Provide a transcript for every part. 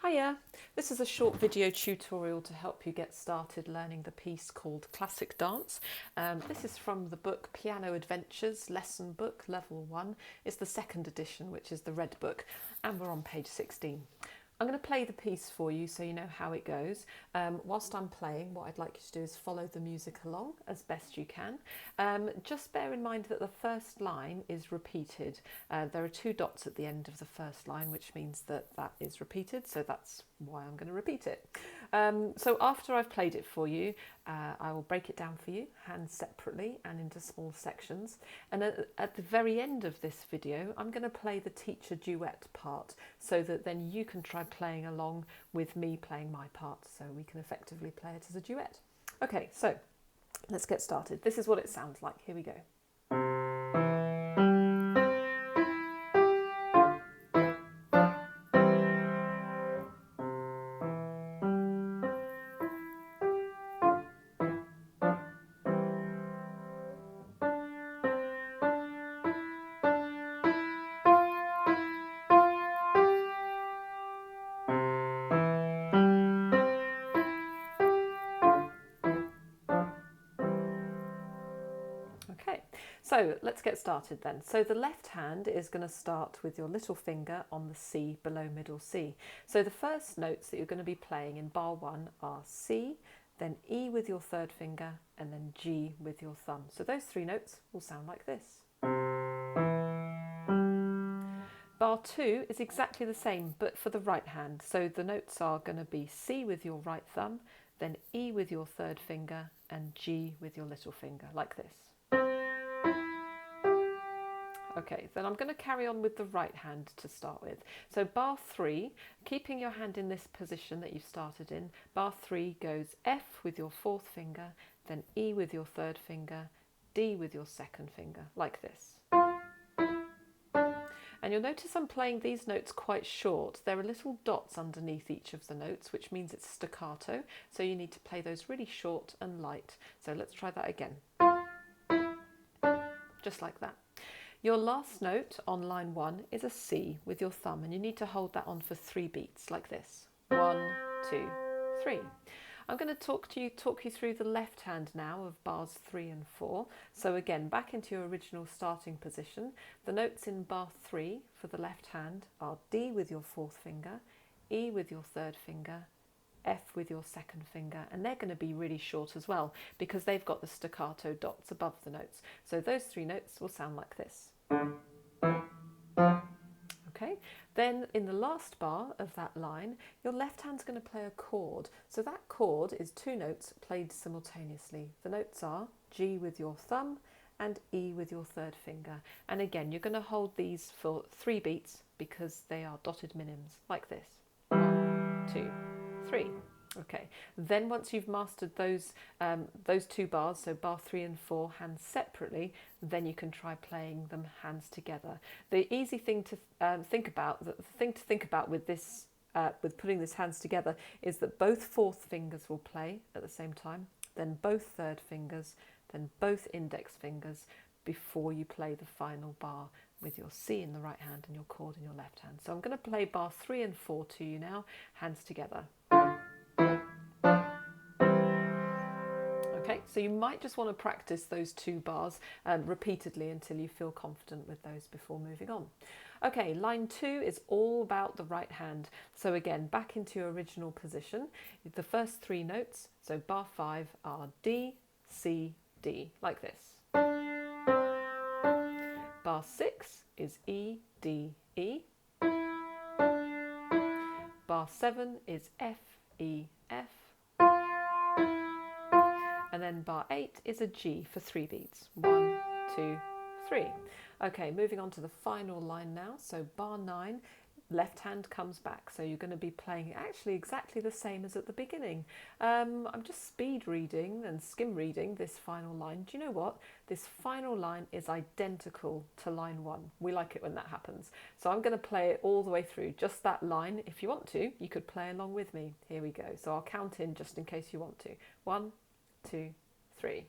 Hiya, this is a short video tutorial to help you get started learning the piece called Classic Dance. This is from the book Piano Adventures Lesson Book Level 1. It's the second edition, which is the red book, and we're on page 16. I'm going to play the piece for you so you know how it goes. Whilst I'm playing, what I'd like you to do is follow the music along as best you can. Just bear in mind that the first line is repeated. There are two dots at the end of the first line, which means that that is repeated, so that's why I'm going to repeat it. So after I've played it for you, I will break it down for you, hands separately and into small sections. And at the very end of this video, I'm going to play the teacher duet part so that then you can try playing along with me playing my part, so we can effectively play it as a duet. Okay, so let's get started. This is what it sounds like. Here we go. Okay, so let's get started then. So the left hand is going to start with your little finger on the C below middle C. So the first notes that you're going to be playing in bar 1 are C, then E with your third finger, and then G with your thumb. So those three notes will sound like this. Bar 2 is exactly the same, but for the right hand. So the notes are going to be C with your right thumb, then E with your third finger, and G with your little finger, like this. Okay, then I'm going to carry on with the right hand to start with. So bar 3, keeping your hand in this position that you've started in, bar 3 goes F with your fourth finger, then E with your third finger, D with your second finger, like this. And you'll notice I'm playing these notes quite short. There are little dots underneath each of the notes, which means it's staccato, so you need to play those really short and light. So let's try that again. Just like that. Your last note on line 1 is a C with your thumb, and you need to hold that on for 3 beats, like this. 1, 2, 3. I'm going to talk you through the left hand now of bars 3 and 4. So again, back into your original starting position. The notes in bar 3 for the left hand are D with your fourth finger, E with your third finger, F with your second finger, and they're going to be really short as well because they've got the staccato dots above the notes. So those 3 notes will sound like this. Okay, then in the last bar of that line, your left hand's going to play a chord. So that chord is 2 notes played simultaneously. The notes are G with your thumb and E with your third finger. And again, you're going to hold these for 3 beats because they are dotted minims, like this. 1, 2, 3. Okay, then once you've mastered those 2 bars, so bar 3 and 4, hands separately, then you can try playing them hands together. The easy thing to think about with this, with putting this hands together, is that both fourth fingers will play at the same time, then both third fingers, then both index fingers before you play the final bar with your C in the right hand and your chord in your left hand. So I'm going to play bar 3 and 4 to you now, hands together. Okay, so you might just want to practice those 2 bars repeatedly until you feel confident with those before moving on. Okay, line 2 is all about the right hand. So again, back into your original position. The first 3 notes, so bar 5, are D, C, D, like this. Bar 6 is E, D, E. Bar 7 is F, E, F. And then bar 8 is a G for 3 beats. 1, 2, 3. Okay, moving on to the final line now. So bar 9, left hand comes back. So you're going to be playing actually exactly the same as at the beginning. I'm just speed reading and skim reading this final line. Do you know what? This final line is identical to line 1. We like it when that happens. So I'm going to play it all the way through, just that line. If you want to, you could play along with me. Here we go. So I'll count in just in case you want to. 1, 2, 3.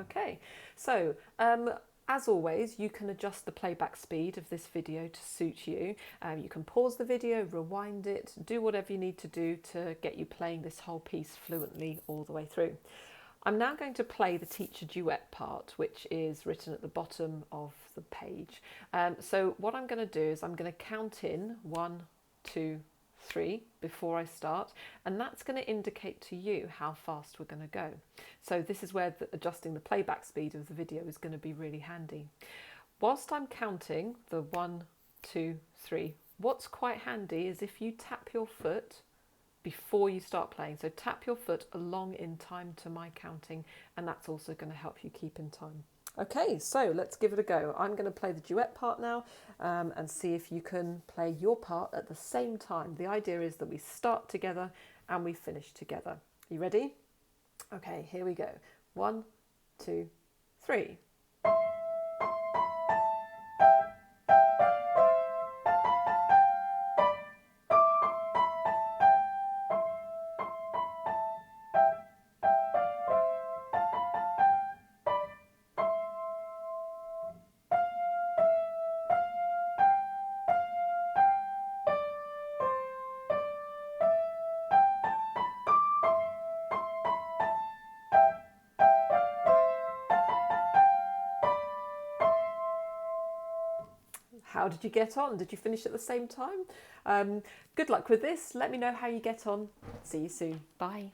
Okay, so as always, you can adjust the playback speed of this video to suit you. You can pause the video, rewind it, do whatever you need to do to get you playing this whole piece fluently all the way through. I'm now going to play the teacher duet part, which is written at the bottom of the page. So what I'm going to do is I'm going to count in 1, 2, 3 before I start, and that's going to indicate to you how fast we're going to go. So this is where adjusting the playback speed of the video is going to be really handy. Whilst I'm counting the 1, 2, 3, what's quite handy is if you tap your foot before you start playing. So tap your foot along in time to my counting, and that's also going to help you keep in time. Okay, so let's give it a go. I'm going to play the duet part now and see if you can play your part at the same time. The idea is that we start together and we finish together. Are you ready? Okay, here we go. 1, 2, 3. How did you get on? Did you finish at the same time? Good luck with this. Let me know how you get on. See you soon. Bye.